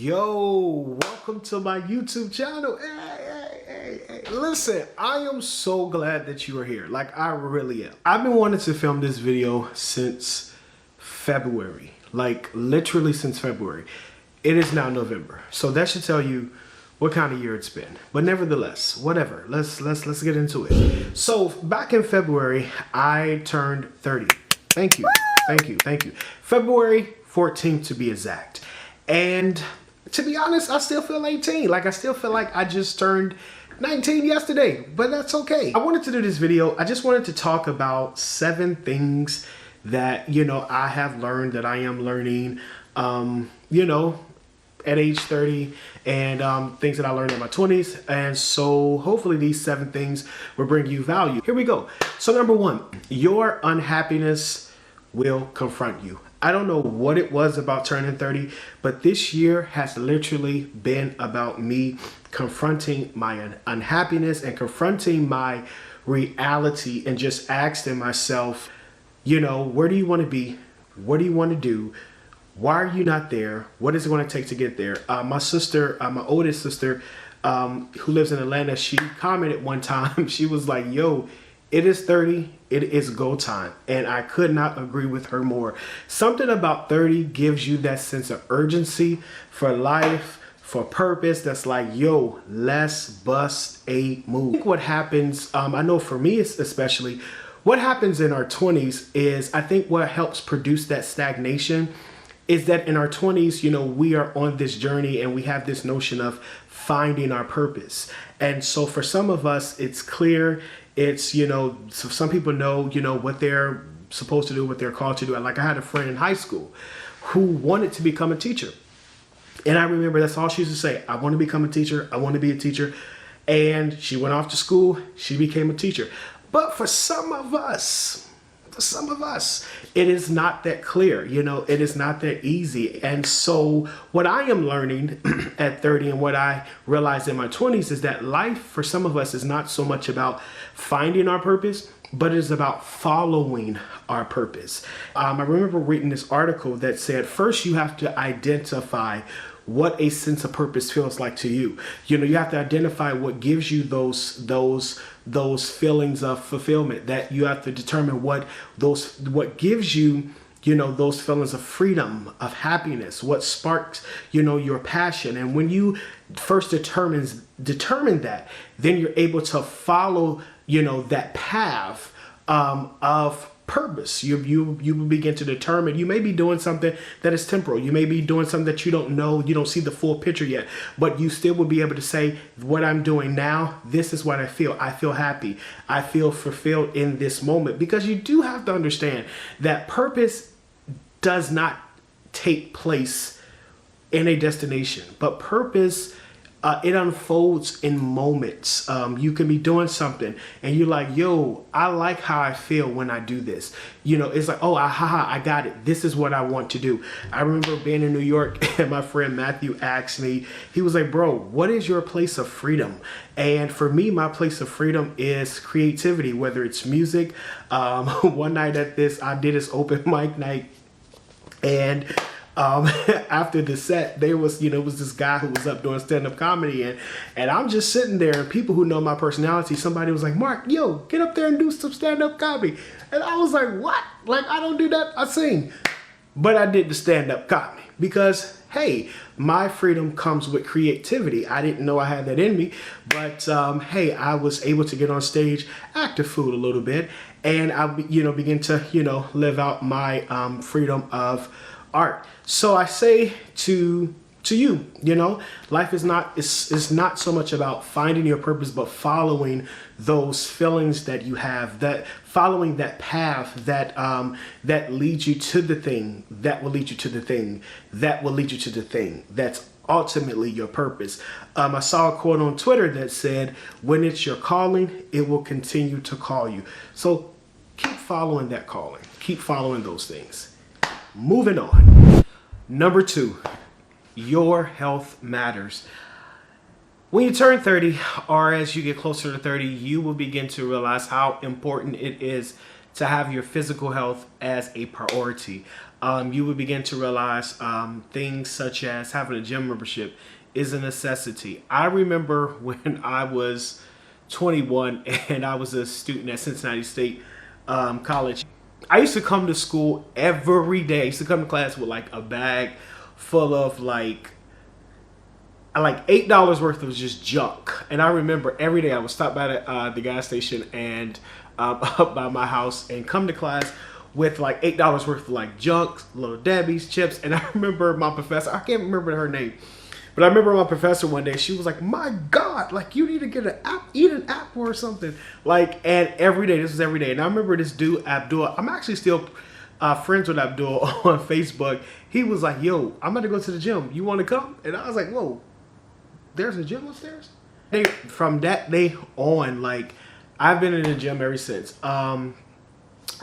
Yo, welcome to my YouTube channel. Hey. Listen, I am so glad that you are here. Like, I really am. I've been wanting to film this video since February. Like, literally since February. It is now November. So that should tell you what kind of year it's been. But nevertheless, whatever. Let's get into it. So, back in February, I turned 30. Thank you. February 14th to be exact. And to be honest, I still feel 18. Like, I still feel like I just turned 19 yesterday, but that's okay. I wanted to do this video. I just wanted to talk about 7 things that, I have learned, that I am learning, at age 30, and things that I learned in my 20s. And so hopefully these 7 things will bring you value. Here we go. So number 1, your unhappiness will confront you. I don't know what it was about turning 30, but this year has literally been about me confronting my unhappiness and confronting my reality and just asking myself, where do you want to be? What do you want to do? Why are you not there? What is it going to take to get there? My sister, my oldest sister, who lives in Atlanta, she commented one time, she was like, yo, it is 30, it is go time. And I could not agree with her more. Something about 30 gives you that sense of urgency for life, for purpose. That's like, yo, let's bust a move. I think what happens, I know for me especially, what happens in our 20s is, I think what helps produce that stagnation is that in our 20s, we are on this journey and we have this notion of finding our purpose. And so for some of us, it's clear. It's, so some people know, what they're supposed to do, what they're called to do. Like, I had a friend in high school who wanted to become a teacher. And I remember that's all she used to say. I want to become a teacher. I want to be a teacher. And she went off to school. She became a teacher. But for some of us, it is not that clear, it is not that easy. And so what I am learning at 30 and what I realized in my 20s is that life for some of us is not so much about finding our purpose, but it is about following our purpose. I remember reading this article that said, first you have to identify what a sense of purpose feels like to you. You have to identify what gives you those feelings of fulfillment, that you have to determine what gives you, those feelings of freedom, of happiness, what sparks, your passion. And when you first determine that, then you're able to follow, that path of purpose. You will begin to determine. You may be doing something that is temporal. You may be doing something that you don't know. You don't see the full picture yet, but you still will be able to say, what I'm doing now, this is what I feel. I feel happy. I feel fulfilled in this moment. Because you do have to understand that purpose does not take place in a destination, but purpose, it unfolds in moments. You can be doing something and you're like, yo, I like how I feel when I do this. It's like, oh, I got it. This is what I want to do. I remember being in New York and my friend Matthew asked me, he was like, bro, what is your place of freedom? And for me, my place of freedom is creativity, whether it's music. One night I did this open mic night, and after the set, there was, it was this guy who was up doing stand-up comedy, and I'm just sitting there, and people who know my personality, somebody was like, Mark, yo, get up there and do some stand-up comedy. And I was like, what? Like, I don't do that. I sing. But I did the stand-up comedy because, hey, my freedom comes with creativity. I didn't know I had that in me, but hey, I was able to get on stage, act a fool a little bit, and I, begin to, live out my freedom of art. So I say to you, life is not so much about finding your purpose, but following those feelings that you have, that following that path that leads you to the thing, that will lead you to the thing, that will lead you to the thing that's ultimately your purpose. I saw a quote on Twitter that said, when it's your calling, it will continue to call you. So keep following that calling, keep following those things. Moving on. Number 2, your health matters. When you turn 30, or as you get closer to 30, you will begin to realize how important it is to have your physical health as a priority. you would begin to realize things such as having a gym membership is a necessity. I remember when I was 21 and I was a student at Cincinnati State College. I used to come to school every day. I used to come to class with like a bag full of like $8 worth of just junk. And I remember every day I would stop by the gas station and up by my house and come to class with like $8 worth of like junk, Little Debbie's, chips. And I remember my professor, I can't remember her name, but I remember my professor one day, she was like, my God, like you need to get an app, eat an apple or something. Like, and every day, this was every day. And I remember this dude, Abdul, I'm actually still friends with Abdul on Facebook. He was like, yo, I'm about to go to the gym. You want to come? And I was like, whoa, there's a gym upstairs? From that day on, like, I've been in the gym ever since.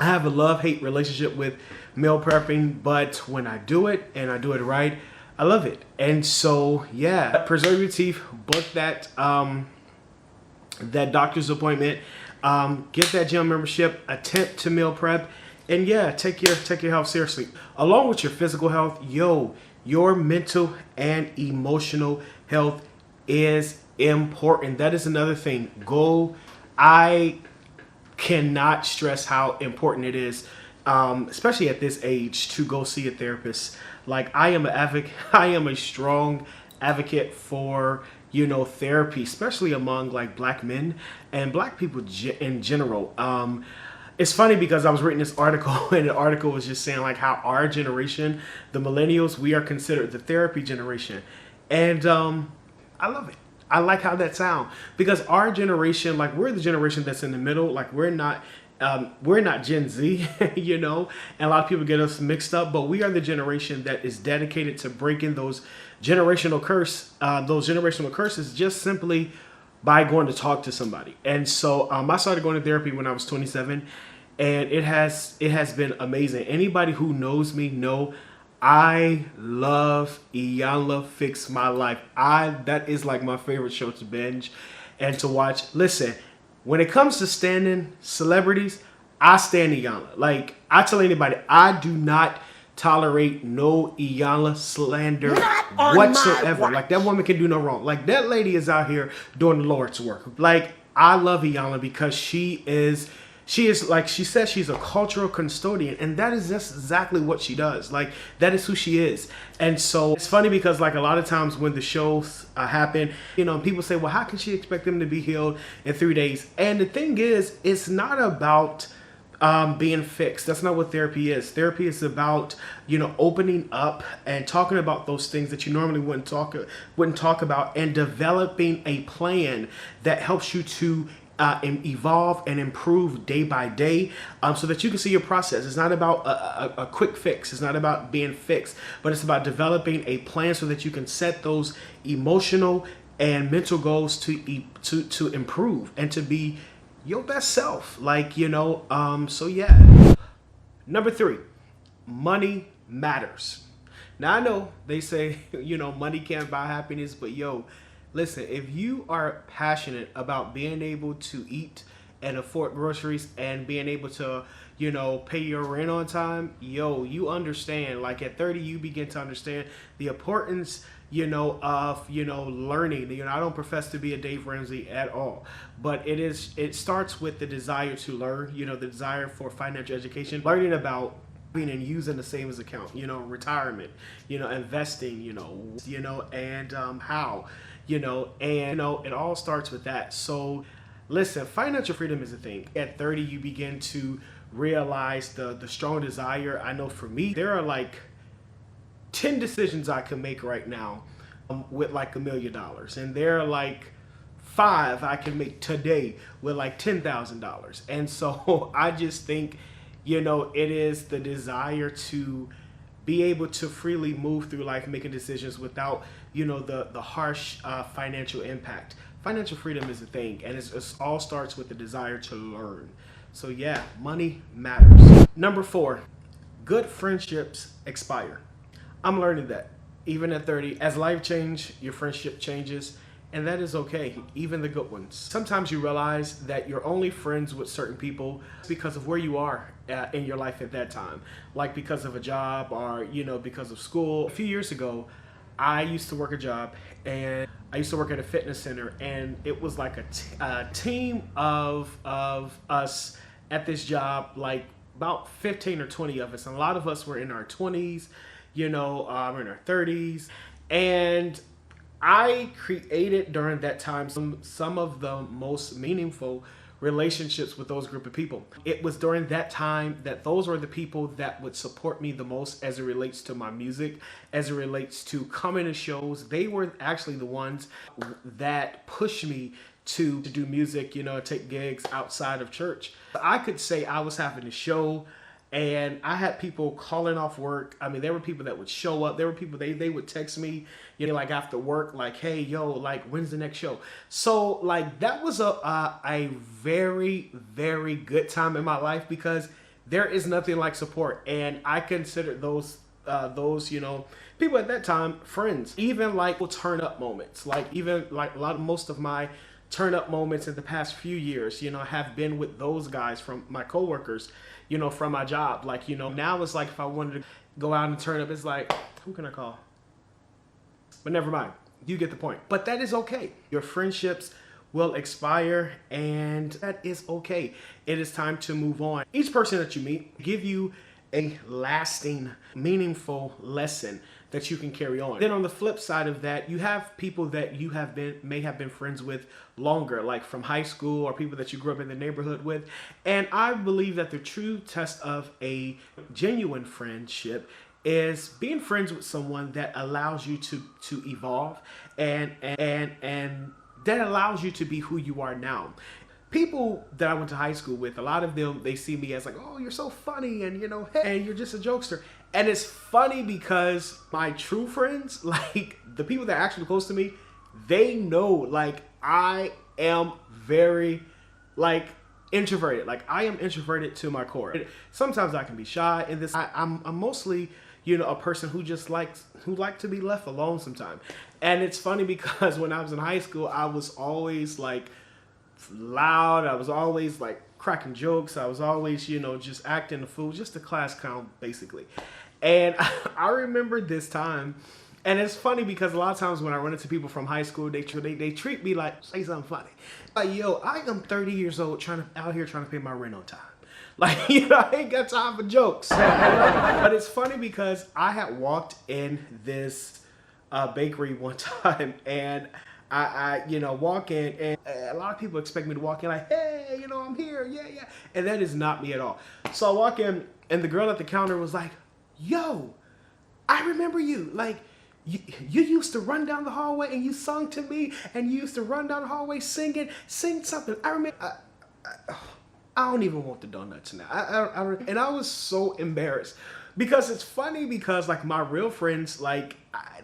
I have a love-hate relationship with meal prepping, but when I do it and I do it right, I love it. And so, yeah, preserve your teeth, book that that doctor's appointment, get that gym membership, attempt to meal prep, and yeah, take your health seriously. Along with your physical health, your mental and emotional health is important. That is another thing. I cannot stress how important it is, especially at this age, to go see a therapist. Like, I am a strong advocate for, therapy, especially among like black men and black people in general. It's funny because I was reading this article and the article was just saying like how our generation, the millennials, we are considered the therapy generation. And I love it. I like how that sounds, because our generation, like, we're the generation that's in the middle. Like, we're not Gen Z, and a lot of people get us mixed up, but we are the generation that is dedicated to breaking those generational curses just simply by going to talk to somebody. And so I started going to therapy when I was 27, and it has been amazing. Anybody who knows me know I love Iyanla Fix My Life. That is like my favorite show to binge and to watch. Listen, when it comes to standing celebrities, I stand Iyanla. Like, I tell anybody, I do not tolerate no Iyanla slander whatsoever. Like, that woman can do no wrong. Like, that lady is out here doing the Lord's work. Like, I love Iyanla because she is, like she says, she's a cultural custodian, and that is just exactly what she does. Like, that is who she is. And so it's funny because like a lot of times when the shows happen, people say, well, how can she expect them to be healed in 3 days? And the thing is, it's not about being fixed. That's not what therapy is. Therapy is about, opening up and talking about those things that you normally wouldn't talk about, and developing a plan that helps you to evolve and improve day by day, so that you can see your process. It's not about a quick fix. It's not about being fixed, but it's about developing a plan so that you can set those emotional and mental goals to improve and to be your best self. Like, so yeah. Number 3, money matters. Now, I know they say, money can't buy happiness, but listen, if you are passionate about being able to eat and afford groceries and being able to, pay your rent on time, you understand. Like, at 30, you begin to understand the importance, of, learning. I don't profess to be a Dave Ramsey at all, but it starts with the desire to learn, the desire for financial education, learning about and using the savings account, retirement, investing, and how. It all starts with that. So listen, financial freedom is a thing. At 30, you begin to realize the strong desire. I know for me, there are like 10 decisions I can make right now with like $1 million. And there are like 5 I can make today with like $10,000. And so I just think, it is the desire to be able to freely move through life making decisions without, the harsh financial impact. Financial freedom is a thing, and it all starts with the desire to learn. So yeah, money matters. Number 4, good friendships expire. I'm learning that even at 30, as life changes, your friendship changes, And that is okay, even the good ones. Sometimes you realize that you're only friends with certain people because of where you are in your life at that time. Like because of a job or, because of school. A few years ago, I used to work a job and I used to work at a fitness center, and it was like a team of us at this job, like about 15 or 20 of us. And a lot of us were in our 20s, we're in our 30s. And I created during that time some of the most meaningful relationships with those group of people. It was during that time that those were the people that would support me the most as it relates to my music, as it relates to coming to shows. They were actually the ones that pushed me to do music, take gigs outside of church. I could say I was having a show and I had people calling off work. I mean, there were people that would show up. There were people, they would text me, like after work, like, hey, yo, like, when's the next show? So like, that was a very, very good time in my life because there is nothing like support. And I considered those, people at that time, friends. Even like turn up moments, like even like most of my turn up moments in the past few years, have been with those guys from my coworkers, from my job. Like, now it's like if I wanted to go out and turn up, it's like, who can I call? But never mind. You get the point. But that is okay. Your friendships will expire, and that is okay. It is time to move on. Each person that you meet give you a lasting, meaningful lesson that you can carry on. Then on the flip side of that, you have people that you may have been friends with longer, like from high school or people that you grew up in the neighborhood with. And I believe that the true test of a genuine friendship is being friends with someone that allows you to evolve and that allows you to be who you are now. People that I went to high school with, a lot of them, they see me as like, oh, you're so funny, and hey, you're just a jokester. And it's funny because my true friends, like the people that are actually close to me, they know like I am very like introverted. Like I am introverted to my core. Sometimes I can be shy in this. I'm mostly, a person who just likes to be left alone sometimes. And it's funny because when I was in high school, I was always like loud. I was always like cracking jokes. I was always, just acting the fool, just a class clown basically. And I remember this time, and it's funny because a lot of times when I run into people from high school, they treat me like, say something funny. Like, yo, I am 30 years old out here trying to pay my rent on time. Like, I ain't got time for jokes. But it's funny because I had walked in this bakery one time, and I walk in, and a lot of people expect me to walk in like, hey, I'm here, yeah. And that is not me at all. So I walk in, and the girl at the counter was like, yo, I remember you. Like, you used to run down the hallway and you sung to me, and you used to run down the hallway sing something. I remember, I don't even want the donuts now. And I was so embarrassed because it's funny because like my real friends, like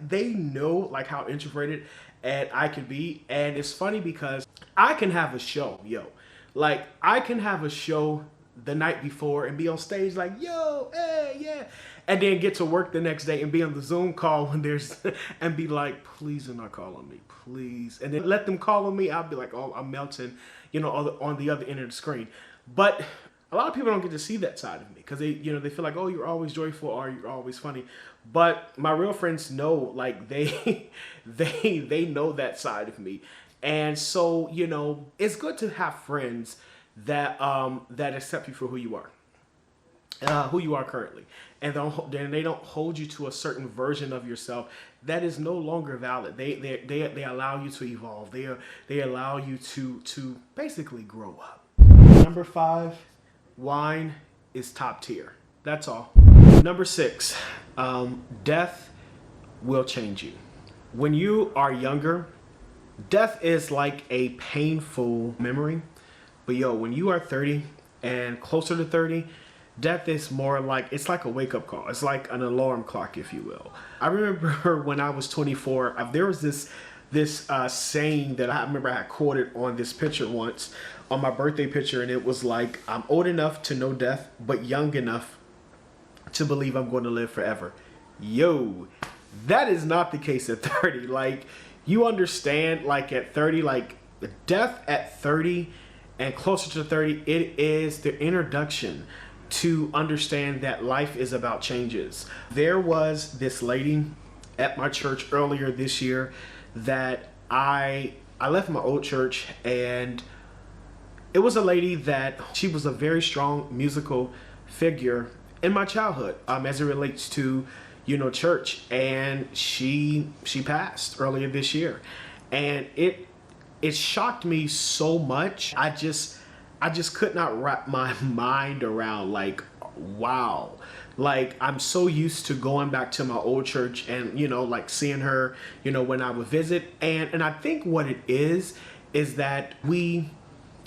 they know like how introverted and I can be. And it's funny because I can have a show, like I can have a show the night before and be on stage like, yo, hey, yeah. And then get to work the next day and be on the Zoom call when there's, and be like, please do not call on me, please. And then let them call on me. I'll be like, oh, I'm melting, on the other end of the screen. But a lot of people don't get to see that side of me because they feel like, oh, you're always joyful or you're always funny. But my real friends know, like they know that side of me. And so, it's good to have friends that accept you for who you are currently, and then they don't hold you to a certain version of yourself that is no longer valid. They allow you to evolve. They allow you to basically grow up. Number 5, wine is top tier. That's all. Number 6, death will change you. When you are younger, death is like a painful memory. But when you are 30 and closer to 30, death is more like, it's like a wake-up call. It's like an alarm clock, if you will. I remember when I was 24, there was this saying that I remember I had quoted on this picture once, on my birthday picture, and it was like, I'm old enough to know death, but young enough to believe I'm going to live forever. Yo, that is not the case at 30. Like, you understand, like at 30, like death at 30 and closer to 30, it is the introduction to understand that life is about changes. There was this lady at my church earlier this year that I left my old church, and it was a lady that she was a very strong musical figure in my childhood, as it relates to, you know, church. And she passed earlier this year, and it shocked me so much. I just could not wrap my mind around, like, wow. Like, I'm so used to going back to my old church and, you know, like seeing her, you know, when I would visit. And I think what it is that we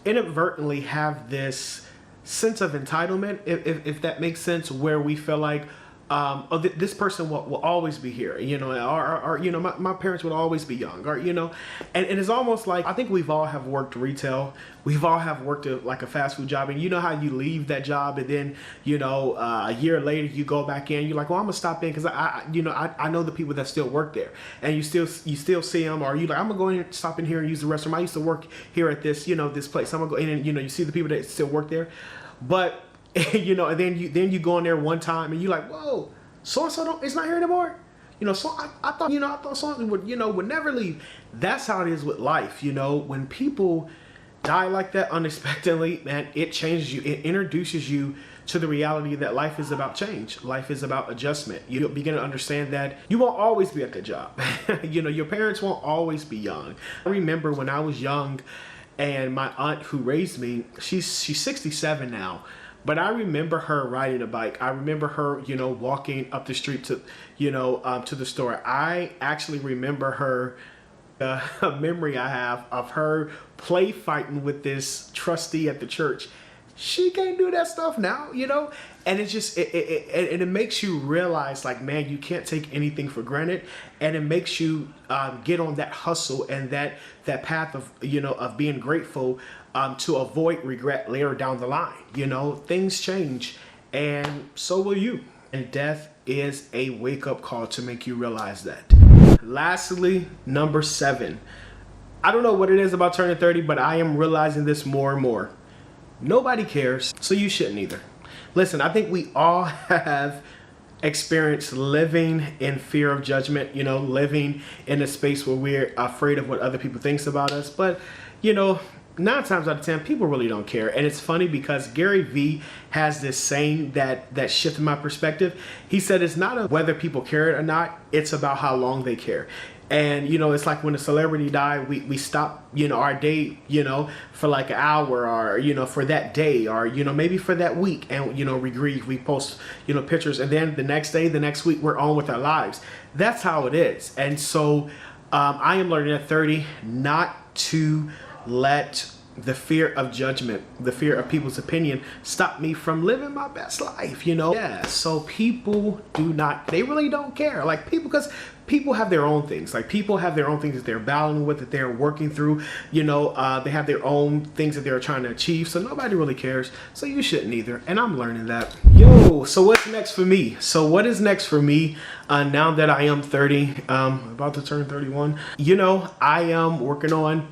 inadvertently have this sense of entitlement, if that makes sense, where we feel like, oh, this person will always be here, you know, or you know, my parents would always be young, or, you know, and it's almost like, I think we've all have worked retail. We've all have worked like a fast food job, and you know how you leave that job, and then, you know, a year later you go back in, you're like, well, I'm gonna stop in because I know the people that still work there, and you still see them, or you like, I'm gonna go in and stop in here and use the restroom. I used to work here at this, you know, this place. I'm gonna go in and, you know, you see the people that still work there, but you know, and then you go in there one time and you like, whoa, so it's not here anymore. You know, so I thought something would never leave. That's how it is with life. You know, when people die like that unexpectedly, man, it changes you. It introduces you to the reality that life is about change. Life is about adjustment. You begin to understand that you won't always be at the job. You know, your parents won't always be young. I remember when I was young, and my aunt who raised me, she's 67 now. But I remember her riding a bike. I remember her, you know, walking up the street to, you know, to the store. I actually remember her, a memory I have of her play fighting with this trustee at the church. She can't do that stuff now, you know? And it just, it makes you realize, like, man, you can't take anything for granted. And it makes you get on that hustle and that path of, you know, of being grateful, to avoid regret later down the line. You know, things change, and so will you. And death is a wake-up call to make you realize that. Lastly, number 7. I don't know what it is about turning 30, but I am realizing this more and more. Nobody cares, so you shouldn't either. Listen, I think we all have experienced living in fear of judgment, you know, living in a space where we're afraid of what other people think about us. But, you know, 9 times out of 10, people really don't care. And it's funny because Gary Vee has this saying that shifted my perspective. He said it's not whether people care or not, it's about how long they care. And, you know, it's like when a celebrity died, we stop, you know, our day, you know, for like an hour, or, you know, for that day, or, you know, maybe for that week. And, you know, we grieve, we post, you know, pictures. And then the next day, the next week, we're on with our lives. That's how it is. And so I am learning at 30 not to let the fear of judgment, the fear of people's opinion stop me from living my best life, you know? Yeah, so people they really don't care. Like, because people have their own things. Like, people have their own things that they're battling with, that they're working through, you know, they have their own things that they're trying to achieve. So nobody really cares. So you shouldn't either. And I'm learning that. Yo, so what's next for me? So what is next for me now that I am 30, about to turn 31? You know, I am working on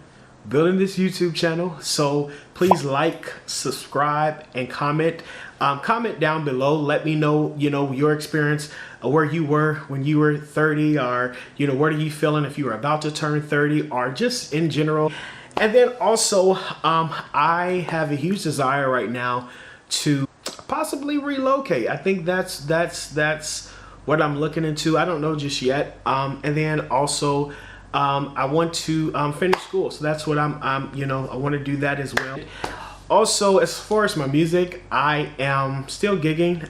building this YouTube channel. So please like, subscribe, and comment. Comment down below. Let me know, you know, your experience, where you were when you were 30, or, you know, what are you feeling if you were about to turn 30, or just in general. And then also, I have a huge desire right now to possibly relocate. I think that's what I'm looking into. I don't know just yet. And then also, I want to finish school, so that's what you know, I want to do that as well. Also, as far as my music, I am still gigging.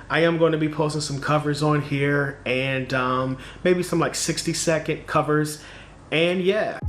I am going to be posting some covers on here, and maybe some like 60-second covers, and yeah.